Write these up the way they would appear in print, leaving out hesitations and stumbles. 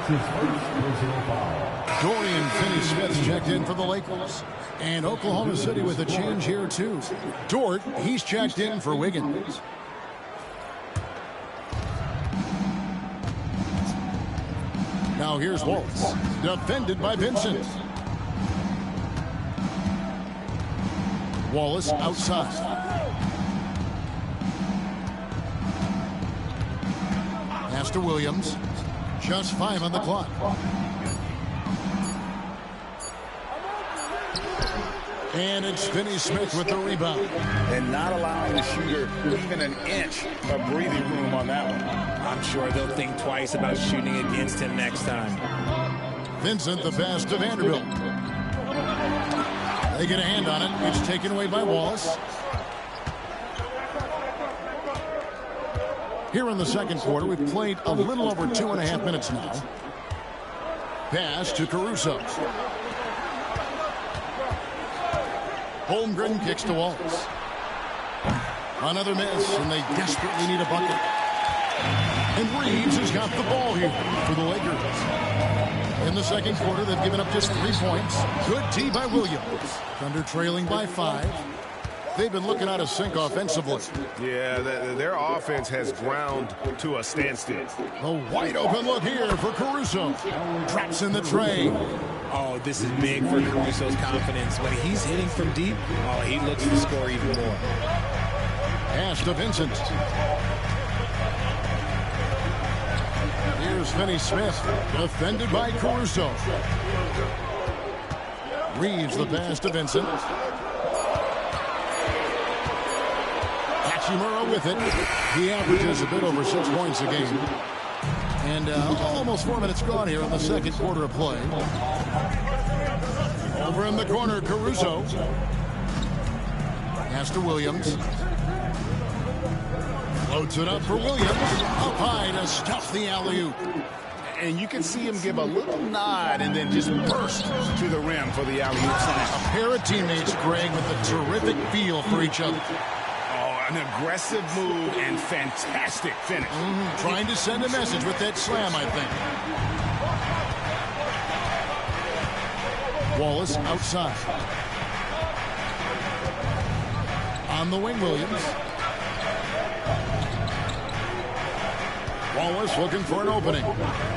his first personal foul. Dorian Finney-Smith checked in for the Lakers. And Oklahoma City with a change here, too. Dort, he's checked in for Wiggins. Now here's Wallace, defended by Vincent. Wallace outside. Pass to Williams. Just 5 on the clock. And it's Finney-Smith with the rebound. And not allowing the shooter even an inch of breathing room on that one. I'm sure they'll think twice about shooting against him next time. Vincent the pass to Vanderbilt. They get a hand on it. It's taken away by Wallace. Here in the second quarter, we've played a little over 2.5 minutes now. Pass to Caruso. Holmgren kicks to Wallace. Another miss, and they desperately need a bucket. And Reeves has got the ball here for the Lakers. In the second quarter, they've given up just 3 points. Good D by Williams. Thunder trailing by 5. They've been looking out of sync offensively. Yeah, their offense has ground to a standstill. A wide open look here for Caruso. Traps in the tray. Oh, this is big for Caruso's confidence. When he's hitting from deep, oh, he looks to score even more. Pass to Vincent. Here's Finney-Smith, defended by Caruso. Reeves the pass to Vincent. Hachimura with it. He averages a bit over 6 points a game. And almost 4 minutes gone here in the second quarter of play. Over in the corner, Caruso. Pass to Williams. Floats it up for Williams. Up high to stuff the alley-oop. And you can see him give a little nod and then just burst to the rim for the alley-oop slam. A pair of teammates, Greg, with a terrific feel for each other. An aggressive move and fantastic finish. Trying to send a message with that slam, I think. Wallace outside. On the wing, Williams. Wallace looking for an opening.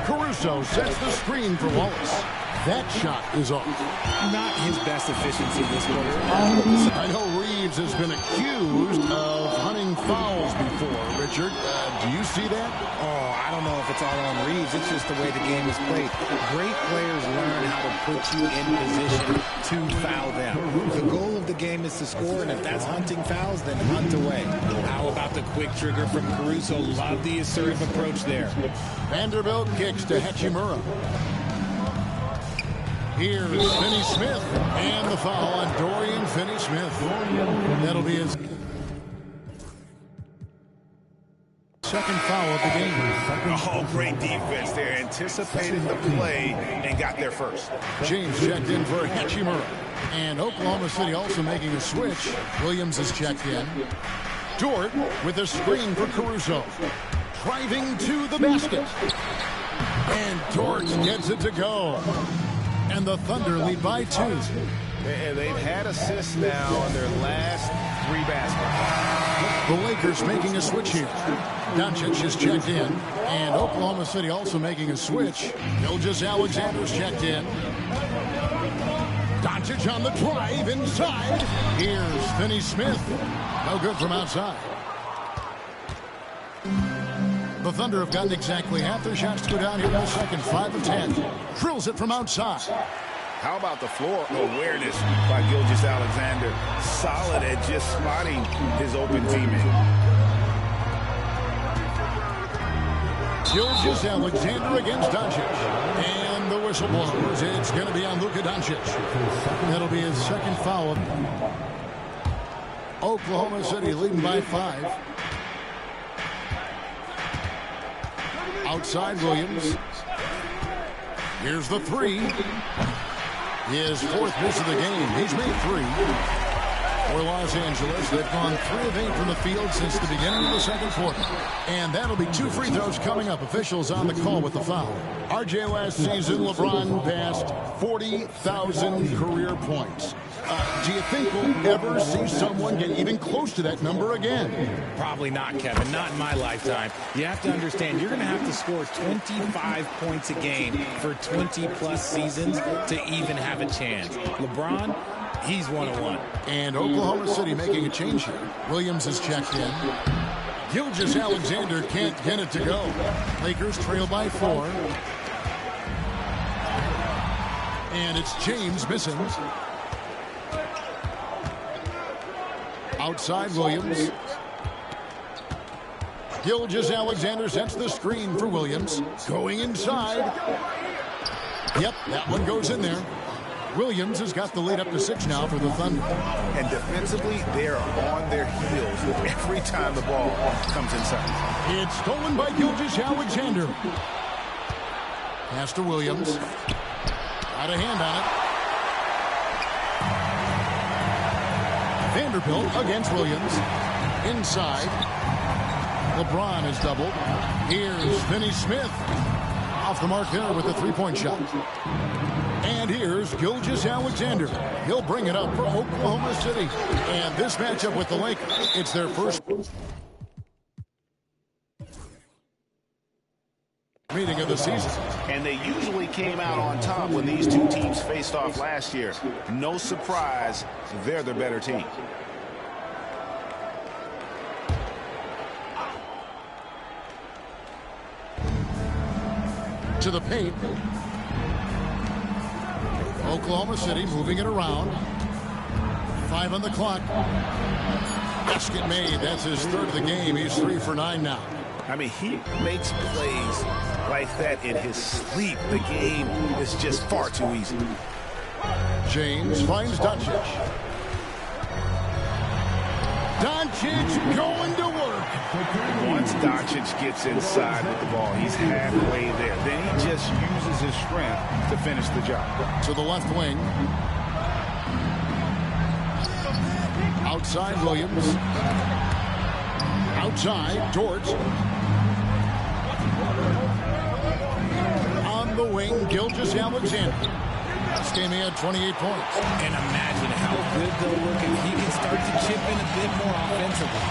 Caruso sets the screen for Wallace. That shot is off. Not his best efficiency this quarter. I know Reeves has been accused of hunting fouls before. Richard, do you see that? Oh, I don't know if it's all on Reeves. It's just the way the game is played. Great players learn how to put you in position to foul them. The goal of the game is to score, and if that's hunting fouls, then hunt away. How about the quick trigger from Caruso? Love the assertive approach there. Vanderbilt kicks to Hachimura. Here's Finney-Smith, and the foul on Dorian Finney-Smith. That'll be his second foul of the game. Oh, great defense there. Anticipated the play and got there first. James checked in for Hachimura. And Oklahoma City also making a switch. Williams is checked in. Dort with a screen for Caruso. Driving to the basket. And Dort gets it to go. And the Thunder lead by 2. And they've had assists now on their last 3 baskets. The Lakers making a switch here. Doncic is checked in. And Oklahoma City also making a switch. Gilgeous-Alexander's checked in. Doncic on the drive inside. Here's Finney-Smith. No good from outside. The Thunder have gotten exactly half their shots to go down here in the second. 5 of 10. Drills it from outside. How about the floor awareness by Gilgeous-Alexander? Solid at just spotting his open teammate. Gilgeous-Alexander against Doncic. And the whistle blows. It's going to be on Luka Doncic. That'll be his second foul. Oklahoma City leading by 5. Outside Williams. Here's the 3. His 4th miss of the game. He's made 3. For Los Angeles, they've gone 3 of 8 from the field since the beginning of the second quarter. And that'll be 2 free throws coming up. Officials on the call with the foul. RJ, last season, LeBron passed 40,000 career points. Do you think we'll ever see someone get even close to that number again? Probably not, Kevin. Not in my lifetime. You have to understand, you're going to have to score 25 points a game for 20-plus seasons to even have a chance. LeBron, he's 101. And Oklahoma City making a change here. Williams is checked in. Gilgeous-Alexander can't get it to go. Lakers trail by 4. And it's James missing. Outside Williams. Gilgeous-Alexander sets the screen for Williams. Going inside. Yep, that one goes in there. Williams has got the lead up to 6 now for the Thunder. And defensively, they're on their heels every time the ball comes inside. It's stolen by Gilgeous-Alexander. Pass to Williams. Got a hand on it. Vanderbilt against Williams. Inside. LeBron is doubled. Here's Finney-Smith. Off the mark there with a 3-point shot. And here's Gilgeous-Alexander. He'll bring it up for Oklahoma City. And this matchup with the Lakers, it's their first meeting of the season. And they usually came out on top when these two teams faced off last year. No surprise, they're the better team. To the paint. Oklahoma City moving it around. 5 on the clock. Basket made. That's his 3rd of the game. He's 3 for 9 now. I mean, he makes plays like that in his sleep. The game is just far too easy. James finds Doncic. Doncic going to work. Once Doncic gets inside with the ball, he's halfway there. Then he just uses his strength to finish the job. To the left wing. Outside Williams. Outside Dort. On the wing, Gilgeous-Alexander. This game he had 28 points. And imagine how good they'll look if he can start to chip in a bit more offensively.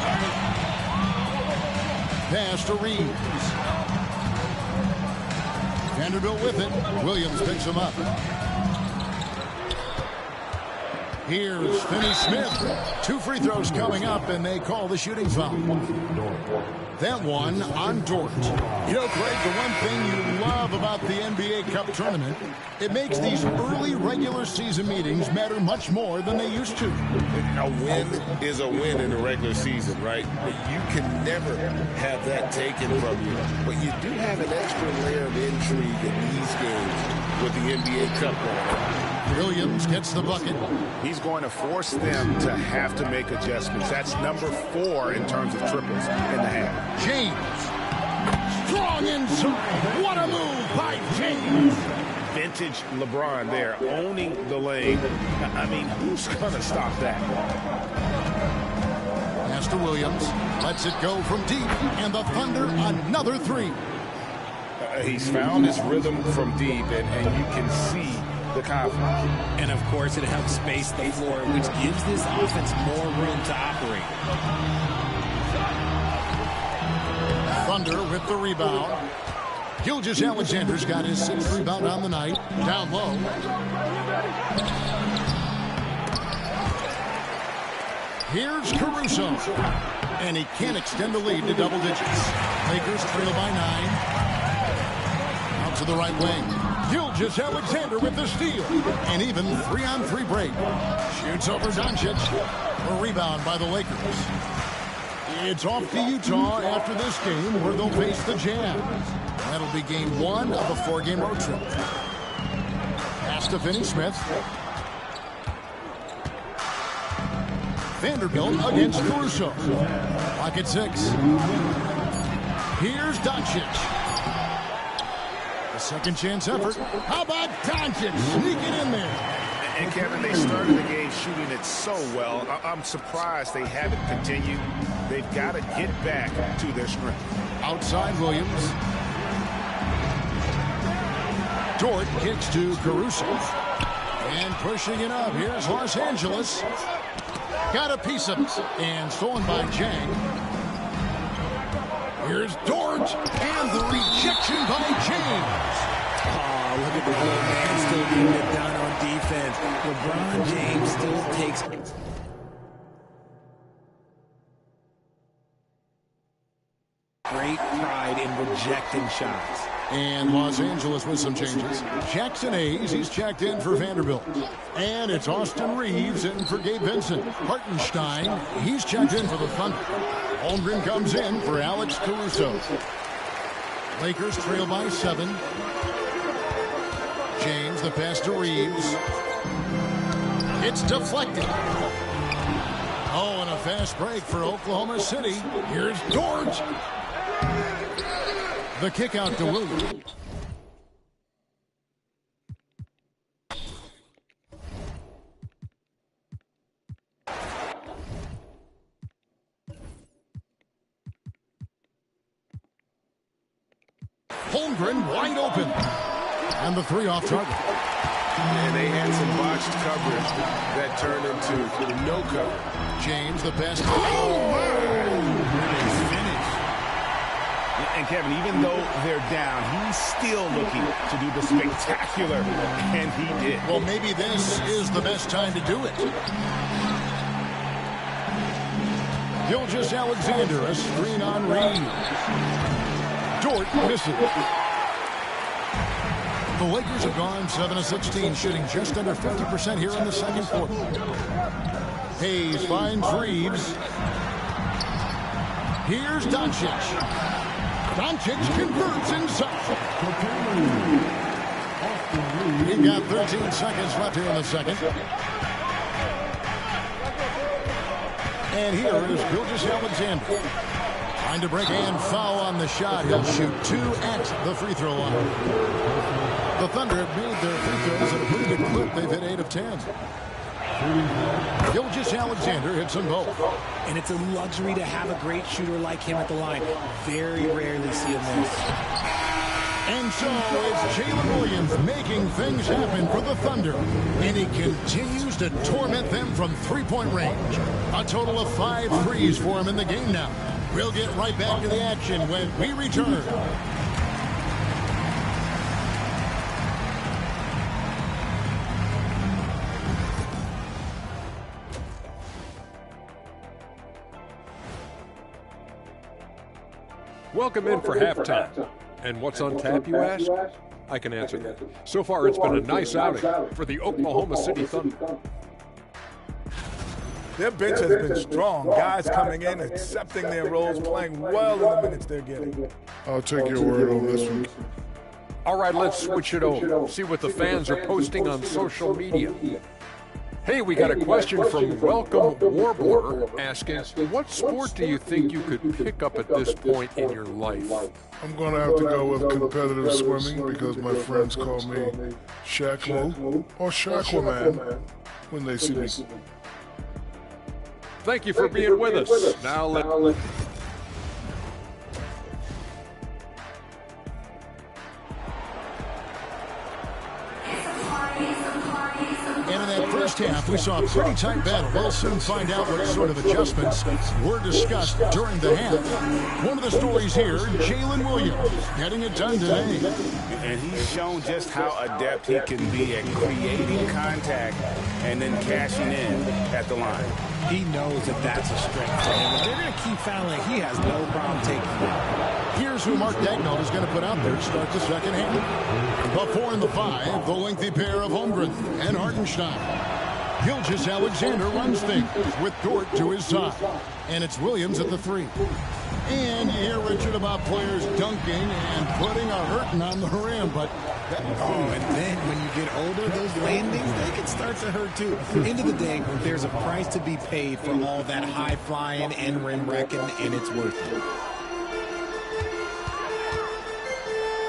Pass to Reeves. Vanderbilt with it. Williams picks him up. Here's Finney-Smith. 2 free throws coming up, and they call the shooting foul. That one on Dort. You know, Craig, the one thing you love about the NBA Cup tournament, it makes these early regular season meetings matter much more than they used to. A win is a win in the regular season, right? But you can never have that taken from you. But you do have an extra layer of intrigue in these games with the NBA Cup going. Williams gets the bucket. He's going to force them to have to make adjustments. That's number 4 in terms of triples in the half. James. Strong inside. What a move by James. Vintage LeBron there, owning the lane. I mean, who's going to stop that? Pass to Williams. Lets it go from deep. And the Thunder, another 3. He's found his rhythm from deep, and you can see the confidence. And, of course, it helps space the floor, which gives this offense more room to operate. Thunder with the rebound. Gilgeous-Alexander's got his 6th rebound on the night. Down low. Here's Caruso. And he can't extend the lead to double digits. Lakers trail by 9. Out to the right wing. Gilgeous-Alexander with the steal. And even 3-on-3 break. Shoots over Doncic. A rebound by the Lakers. It's off to Utah after this game where they'll face the Jazz. That'll be game 1 of a 4-game road trip. Pass to Finney-Smith. Vanderbilt against Caruso. Clock at 6. Here's Doncic. A second chance effort. How about Doncic sneaking in there? And Kevin, they started the game shooting it so well. I'm surprised they haven't continued. They've got to get back to their strength. Outside Williams. Dort kicks to Caruso. And pushing it up. Here's Los Angeles. Got a piece of it. And stolen by Jang. Here's Dort. And the rejection by James. Oh, look at the old man still getting it done on defense. LeBron James still takes... great pride in rejecting shots. And Los Angeles with some changes. Jackson Hayes, he's checked in for Vanderbilt. And it's Austin Reeves in for Gabe Vincent. Hartenstein, he's checked in for the Thunder. Holmgren comes in for Alex Caruso. Lakers trail by 7. James, the pass to Reeves. It's deflected. Oh, and a fast break for Oklahoma City. Here's Dort. The kick out to Williams. Holmgren wide open. And the 3 off target. And they had some botched coverage that turned into no cover. James, the pass. And Kevin, even though they're down, he's still looking to do the spectacular, and he did. Well, maybe this is the best time to do it. Gilgeous-Alexander, a screen on Reed. Dort misses. The Lakers have gone 7 of 16, shooting just under 50% here in the second quarter. Hayes finds Reeves. Here's Doncic. Doncic converts inside. We've got 13 seconds left here in the second. And here is Gilgeous-Alexander. Trying to break and foul on the shot. He'll shoot 2 at the free throw line. The Thunder have made their free throws at a pretty good clip. They've hit 8 of 10. Gilgeous-Alexander hits them both. And it's a luxury to have a great shooter like him at the line. Very rarely see him miss. And so it's Jalen Williams making things happen for the Thunder. And he continues to torment them from three-point range. A total of 5 threes for him in the game now. We'll get right back to the action when we return. Welcome in for halftime. And what's on tap, you ask? I can answer that. So far, it's been a nice outing for the Oklahoma City Thunder. Their bench has been strong. Guys coming in, accepting their roles, playing well in the minutes they're getting. I'll take your word on this one. All right, let's switch it over. See what the fans are posting on social media. Hey, we got a question from Welcome Warbler asking, what sport do you think you could pick up at this point in your life? I'm going to have to go with competitive swimming because my friends call me Shaq-Mo or Shaq-Man when they see me. Thank you for being with us. Now let... And in that first half, we saw a pretty tight battle. We'll soon find out what sort of adjustments were discussed during the half. One of the stories here, Jalen Williams getting it done today. And he's shown just how adept he can be at creating contact and then cashing in at the line. He knows that that's a strength to him. If they're going to keep fouling, he has no problem taking it. Here's who Mark Daigneault is going to put out there to start the second half. The 4 and the 5, the lengthy pair of Holmgren and Hartenstein. Gilgeous-Alexander runs things with Dort to his side. And it's Williams at the 3. And you hear Richard about players dunking and putting a hurting on the rim, but... and then when you get older, those landings, they can start to hurt too. End of the day, there's a price to be paid for all that high-flying and rim wrecking, and it's worth it.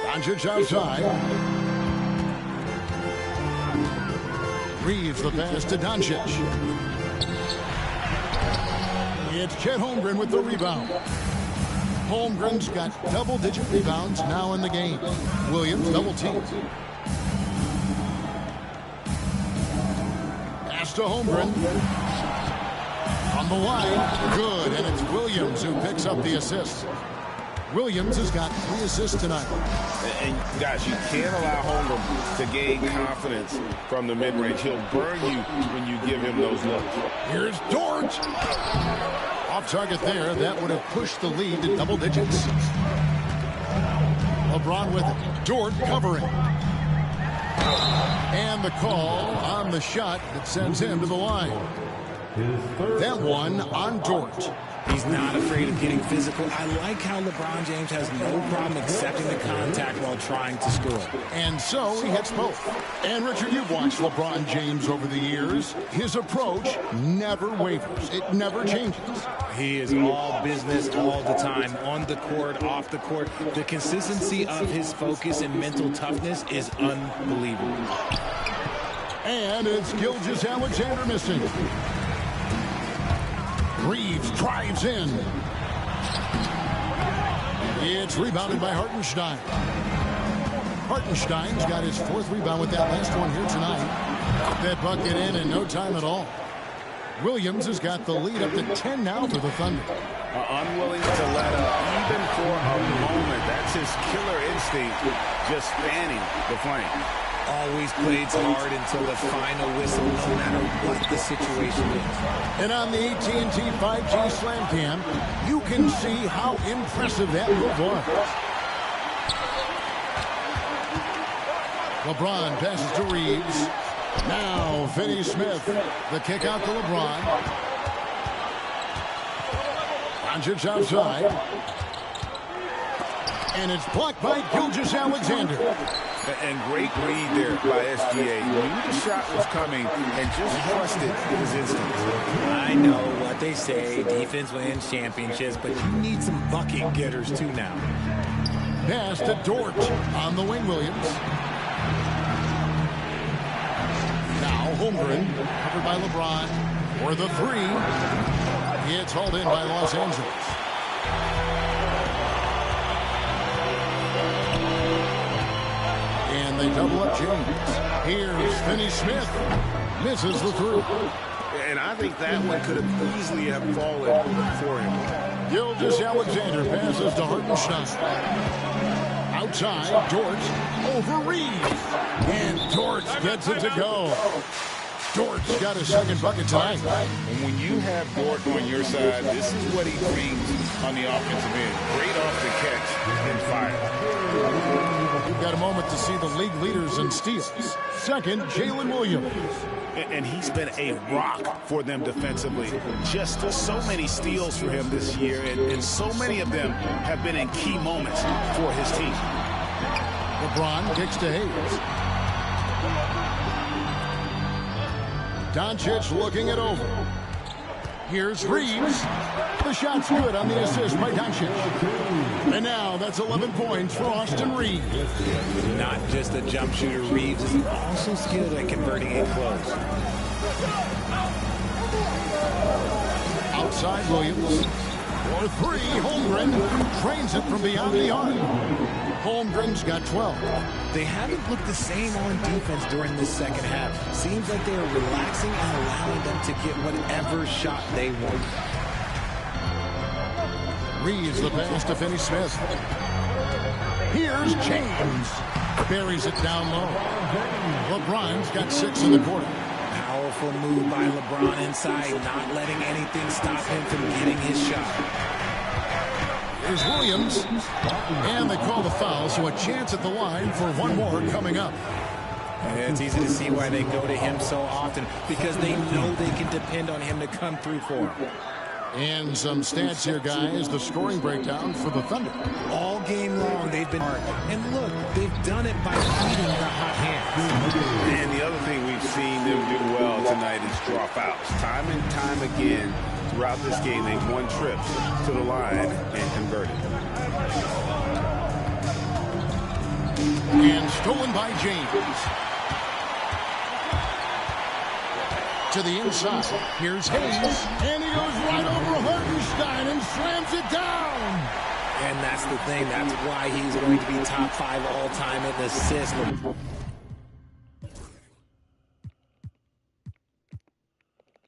Doncic outside. Reeves the pass to Doncic. It's Chet Holmgren with the rebound. Holmgren's got double-digit rebounds now in the game. Williams double-teamed. Pass to Holmgren. On the line, good, and it's Williams who picks up the assist. Williams has got 3 assists tonight. And guys, you can't allow Holmgren to gain confidence from the mid-range. He'll burn you when you give him those looks. Here's Dort. Off target there. That would have pushed the lead to double digits. LeBron with it. Dort covering. And the call on the shot that sends him to the line. That one on Dort. He's not afraid of getting physical. I like how LeBron James has no problem accepting the contact while trying to score. And so he hits both. And Richard, you've watched LeBron James over the years. His approach never wavers. It never changes. He is all business all the time, on the court, off the court. The consistency of his focus and mental toughness is unbelievable. And it's Gilgeous-Alexander missing. Reeves drives in. It's rebounded by Hartenstein. Hartenstein's got his 4th rebound with that last one here tonight. Put that bucket in no time at all. Williams has got the lead up to 10 now for the Thunder. Unwilling to let up even for a moment. That's his killer instinct, just fanning the flame. Always plays hard until the final whistle, no matter what the situation is. And on the AT&T 5G Slam Cam, you can see how impressive that move was. LeBron passes to Reeves. Now Finney-Smith. The kick out to LeBron. Doncic outside. And it's blocked by Gilgeous-Alexander. And great read there by SGA. Knew the shot was coming and just trusted his instincts. I know what they say, defense wins championships, but you need some bucket getters too now. Pass to Dort on the wing, Williams. Now Holmgren, covered by LeBron for the 3. It's hauled in by Los Angeles. And they double up James. Here's Finney-Smith. Misses the 3. And I think that one could have easily have fallen for him. Gilgeous-Alexander passes to Hartenstein. Outside, Dort over Reeves. And Dort gets it to go. Dort's got his 2nd bucket tonight. And when you have Dort on your side, this is what he brings on the offensive end. Great off the catch and fire. You've got a moment to see the league leaders in steals. 2nd, Jalen Williams. And he's been a rock for them defensively. Just so many steals for him this year, and so many of them have been in key moments for his team. LeBron kicks to Hayes. Doncic looking it over. Here's Reeves. The shot's good on the assist by Doncic. And now that's 11 points for Austin Reeves. Not just a jump shooter, Reeves is also skilled at converting it close. Outside Williams. For 3, Holmgren trains it from beyond the arc. Holmgren's got 12. They haven't looked the same on defense during this 2nd half. Seems like they are relaxing and allowing them to get whatever shot they want. Reeves the pass to Finney-Smith. Here's James. Buries it down low. LeBron's got 6 in the quarter. Powerful move by LeBron inside, not letting anything stop him from getting his shot. Here's Williams. And they call the foul, so a chance at the line for one more coming up. And it's easy to see why they go to him so often, because they know they can depend on him to come through for them. And some stats here, guys. The scoring breakdown for the Thunder. All game long, they've been hard. And look, they've done it by beating the hot hands. And the other thing we've seen them do well tonight is draw fouls. Time and time again throughout this game, they've won trips to the line and converted. And stolen by James. to the inside. Here's Hayes, and he goes right over Hartenstein and slams it down. And that's the thing. That's why he's going to be top 5 all-time in the system.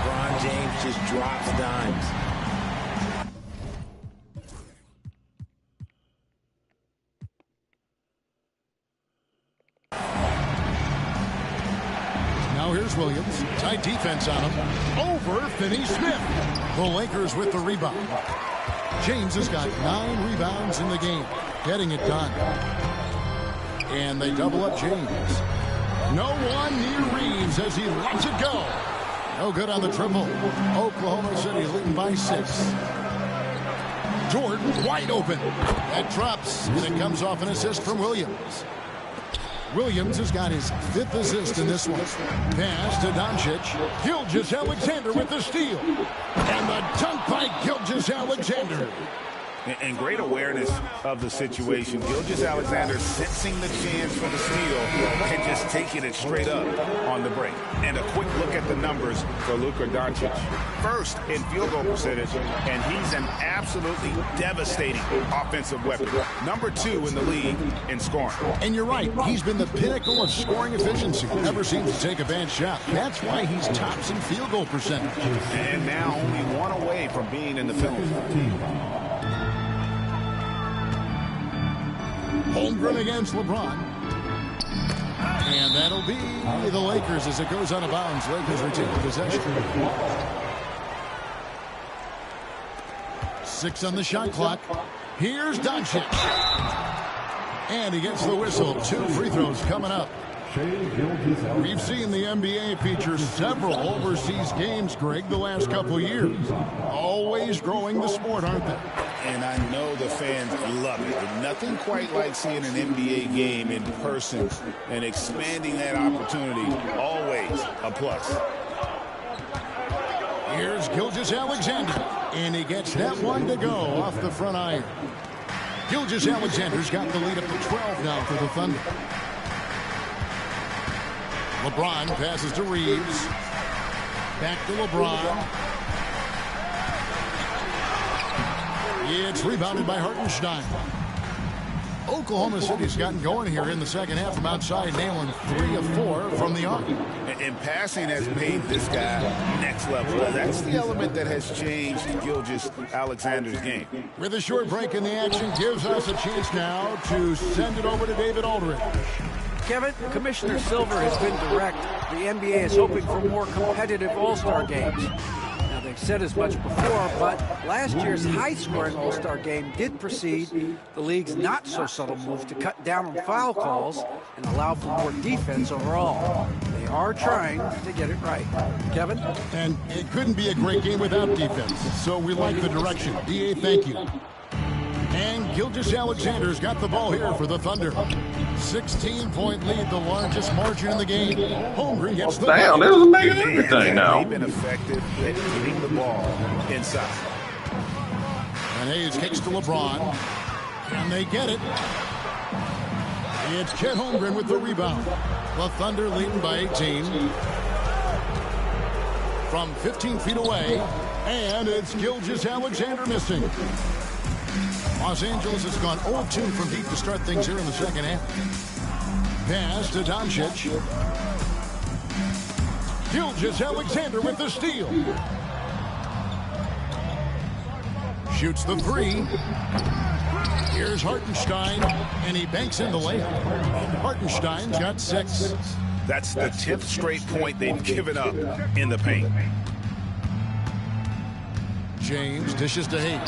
LeBron James just drops dimes. Now here's Williams. Tight defense on him. Over Finney-Smith. The Lakers with the rebound. James has got 9 rebounds in the game. Getting it done. And they double up James. No one near Reeves as he lets it go. No good on the triple. Oklahoma City leading by 6. Jordan wide open. That drops, and it comes off an assist from Williams. Williams has got his 5th assist in this one. Pass to Doncic. Gilgeous-Alexander with the steal. And the dunk by Gilgeous-Alexander. And great awareness of the situation. Gilgeous-Alexander sensing the chance for the steal and just taking it straight up on the break. And a quick look at the numbers for Luka Doncic. First in field goal percentage, and he's an absolutely devastating offensive weapon. Number 2 in the league in scoring. And you're right. He's been the pinnacle of scoring efficiency. Never seems to take a bad shot. That's why he's tops in field goal percentage. And now only 1 away from being in the penalty. Holmgren against LeBron. And that'll be the Lakers as it goes out of bounds. Lakers retain possession. 6 on the shot clock. Here's Doncic. And he gets the whistle. 2 free throws coming up. We've seen the NBA feature several overseas games, Greg, the last couple years. Always growing the sport, aren't they? And I know the fans love it. But nothing quite like seeing an NBA game in person and expanding that opportunity. Always a plus. Here's Gilgeous-Alexander. And he gets that one to go off the front iron. Gilgeous-Alexander's got the lead up to 12 now for the Thunder. LeBron passes to Reeves. Back to LeBron. It's rebounded by Hartenstein. Oklahoma City's gotten going here in the second half from outside, nailing 3 of 4 from the arc. And passing has made this guy next level. That's the element that has changed Gilgeous-Alexander's game. With a short break in the action, gives us a chance now to send it over to David Aldridge. Kevin, Commissioner Silver has been direct. The NBA is hoping for more competitive All-Star games. Now, they've said as much before, but last year's high-scoring All-Star game did precede the league's not-so-subtle move to cut down on foul calls and allow for more defense overall. They are trying to get it right. Kevin? And it couldn't be a great game without defense, so we like the direction. DA, thank you. And Gilgeous-Alexander's got the ball here for the Thunder. 16-point lead, the largest margin in the game. Holmgren gets the damn, this is making everything now. They've been effective at getting the ball inside. And Hayes kicks to LeBron. And they get it. It's Chet Holmgren with the rebound. The Thunder leading by 18. From 15 feet away. And it's Gilgeous-Alexander missing. Los Angeles has gone 0-2 from deep to start things here in the second half. Pass to Doncic. Gilgeous-Alexander with the steal. Shoots the 3. Here's Hartenstein, and he banks in the layup. Hartenstein's got 6. That's the 10th straight point they've given up in the paint. James dishes to Hayes.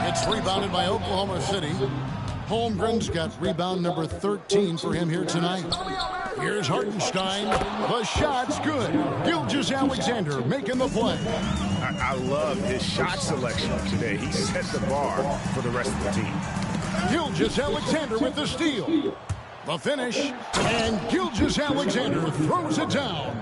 It's rebounded by Oklahoma City. Holmgren's got rebound number 13 for him here tonight. Here's Hartenstein. The shot's good. Gilgeous-Alexander making the play. I love his shot selection today. He set the bar for the rest of the team. Gilgeous-Alexander with the steal. The finish, and Gilgeous-Alexander throws it down.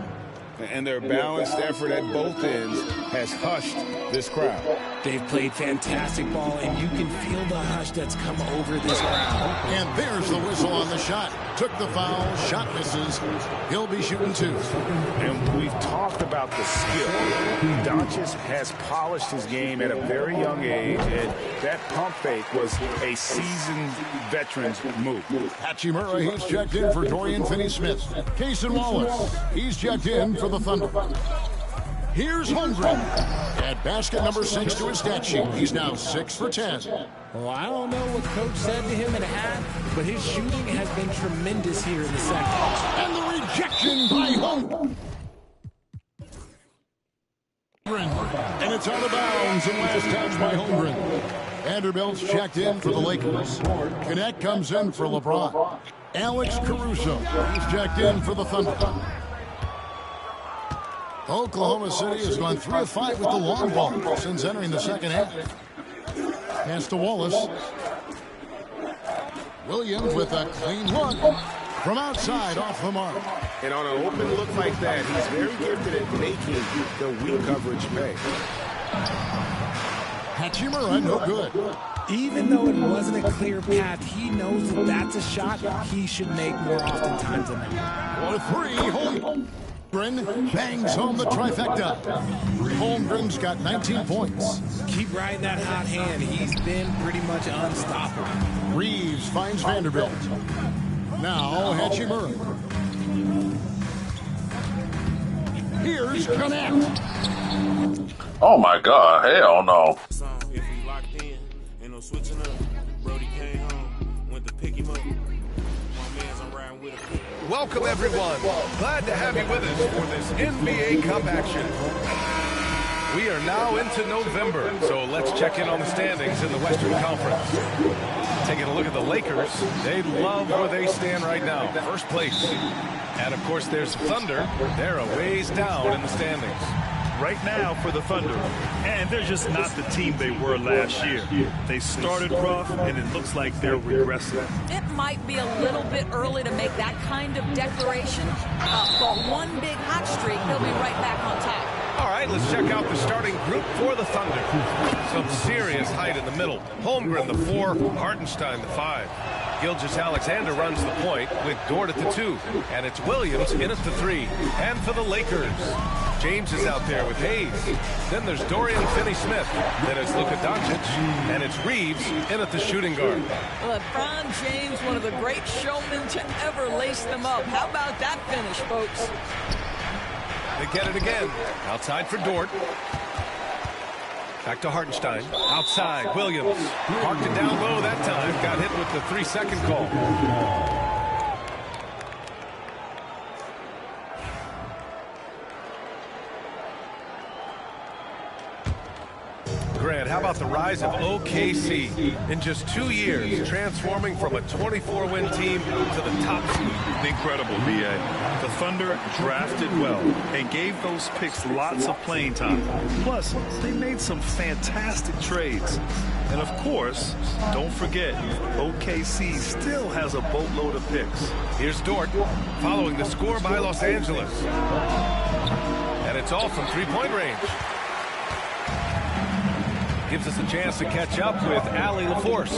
And their balanced effort at both ends has hushed this crowd. They've played fantastic ball, and you can feel the hush that's come over this crowd. And there's the whistle on the shot. Took the foul, shot misses. He'll be shooting 2. And we've talked about the skill. Doncic has polished his game at a very young age, and that pump fake was a seasoned veteran's move. Hachimura, he's checked in for Dorian Finney-Smith. Cason Wallace, he's checked in for the Thunder. Here's Holmgren at basket number 6 to his stat sheet. He's now 6 for 10. Well, I don't know what Coach said to him at half, but his shooting has been tremendous here in the second. And the rejection by Holmgren. And it's out of bounds and last touch by Holmgren. Vanderbilt's checked in for the Lakers. Connect comes in for LeBron. Alex Caruso, he's checked in for the Thunder. Oklahoma City has gone 3 of 5 with the long ball since entering the second half. Pass to Wallace. Williams with a clean look from outside off the mark. And on an open look like that, he's very gifted at making the weak coverage pay. Hachimura, no good. Even though it wasn't a clear path, he knows that that's a shot he should make more oftentimes than that. For 3, Holmgren bangs home the trifecta. Holmgren's got 19 points. Keep riding that hot hand. He's been pretty much unstoppable. Reeves finds Vanderbilt. Now Hachimura. Here's Connect. Oh my God, hell no. If we locked in, ain't no switching up. Brody came home, went to pick him up. My man's on riding with him. Welcome, everyone. Glad to have you with us for this NBA Cup action. We are now into November, so let's check in on the standings in the Western Conference. Taking a look at the Lakers, they love where they stand right now, first place. And, of course, there's Thunder. They're a ways down in the standings. Right now for the Thunder, and they're just not the team they were last year. They started rough, and it looks like they're regressing. It might be a little bit early to make that kind of declaration, but one big hot streak, they'll be right back on top. All right, let's check out the starting group for the Thunder. Some serious height in the middle. Holmgren, the 4, Hartenstein, the 5. Gilgeous-Alexander runs the point with Dort at the 2. And it's Williams in at the 3. And for the Lakers, James is out there with Hayes. Then there's Dorian Finney-Smith. Then it's Luka Doncic. And it's Reeves in at the shooting guard. LeBron James, one of the great showmen to ever lace them up. How about that finish, folks? They get it again. Outside for Dort. Back to Hartenstein. Outside, Williams. Parked it down low that time. Got hit with the 3-second call. Grant, how about the rise of OKC? In just 2 years, transforming from a 24-win team to the top seed. Incredible, B.A. The Thunder drafted well and gave those picks lots of playing time. Plus, they made some fantastic trades. And of course, don't forget, OKC still has a boatload of picks. Here's Dort, following the score by Los Angeles. And it's all from three-point range. Gives us a chance to catch up with Allie LaForce.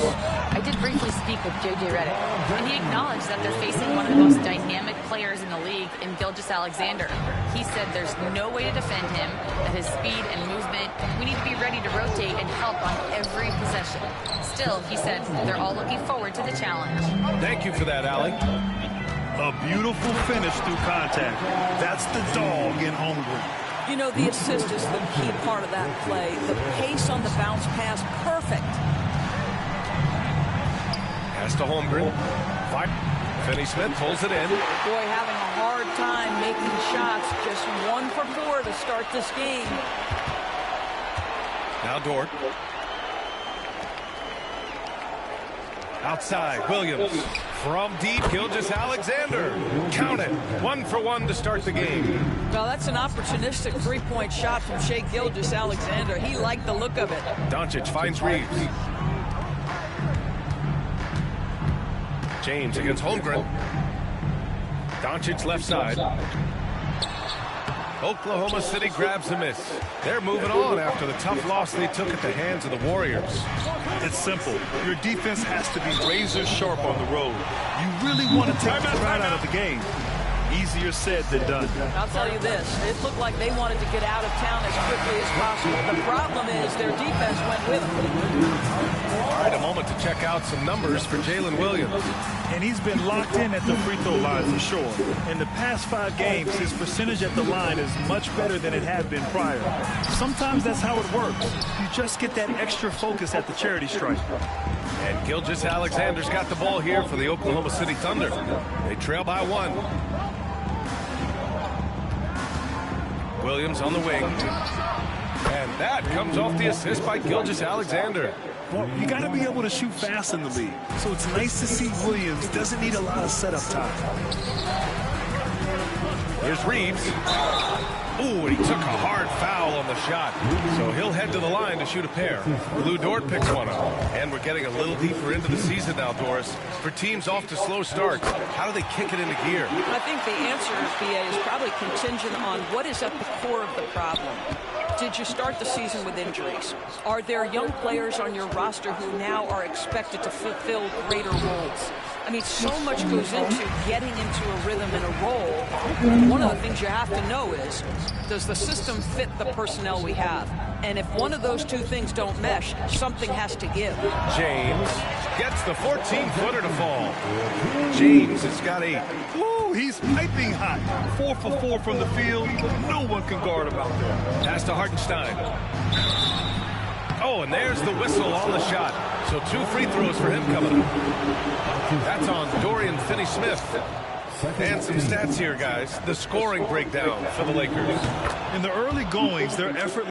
I did briefly speak with J.J. Redick, and he acknowledged that they're facing one of the most dynamic players in the league in Gilgeous-Alexander. He said there's no way to defend him, that his speed and movement, we need to be ready to rotate and help on every possession. Still, he said they're all looking forward to the challenge. Thank you for that, Allie. A beautiful finish through contact. That's the dog in Holmgren. You know, the assist is the key part of that play. The pace on the bounce pass, perfect. Pass to Holmgren. Finney-Smith pulls it in. Boy, having a hard time making shots. Just 1 for 4 to start this game. Now Dort. Outside, Williams. From deep, Gilgeous-Alexander. Count it. 1 for 1 to start the game. Well, that's an opportunistic three-point shot from Shai Gilgeous-Alexander. He liked the look of it. Doncic finds Reeves. James against Holmgren. Doncic left side. Oklahoma City grabs a miss. They're moving on after the tough loss they took at the hands of the Warriors. It's simple. Your defense has to be razor sharp on the road. You really want to take the crowd out of the game. Easier said than done. I'll tell you this. It looked like they wanted to get out of town as quickly as possible. The problem is their defense went with them. All right, a moment to check out some numbers for Jalen Williams. And he's been locked in at the free throw line for sure. In the past 5 games, his percentage at the line is much better than it had been prior. Sometimes that's how it works. You just get that extra focus at the charity stripe. And Gilgeous-Alexander's got the ball here for the Oklahoma City Thunder. They trail by 1. Williams on the wing. And that comes off the assist by Gilgeous-Alexander. Well, you got to be able to shoot fast in the league. So it's nice to see Williams doesn't need a lot of setup time. Here's Reeves. Ooh, and he took a hard foul on the shot. So he'll head to the line to shoot a pair. Lou Dort picks one up. And we're getting a little deeper into the season now, Doris. For teams off to slow starts, how do they kick it into gear? I think the answer, BA, is probably contingent on what is at the core of the problem. Did you start the season with injuries? Are there young players on your roster who now are expected to fulfill greater roles? I mean, so much goes into getting into a rhythm and a role. One of the things you have to know is, does the system fit the personnel we have? And if one of those two things don't mesh, something has to give. James gets the 14-footer to fall. James has got 8. Ooh, he's piping hot. 4 for 4 from the field. No one can guard him out there. Pass to Hartenstein. Oh, and there's the whistle on the shot. So 2 free throws for him coming up. That's on Dorian Finney-Smith. And some stats here, guys. The scoring breakdown for the Lakers. In the early goings, their effort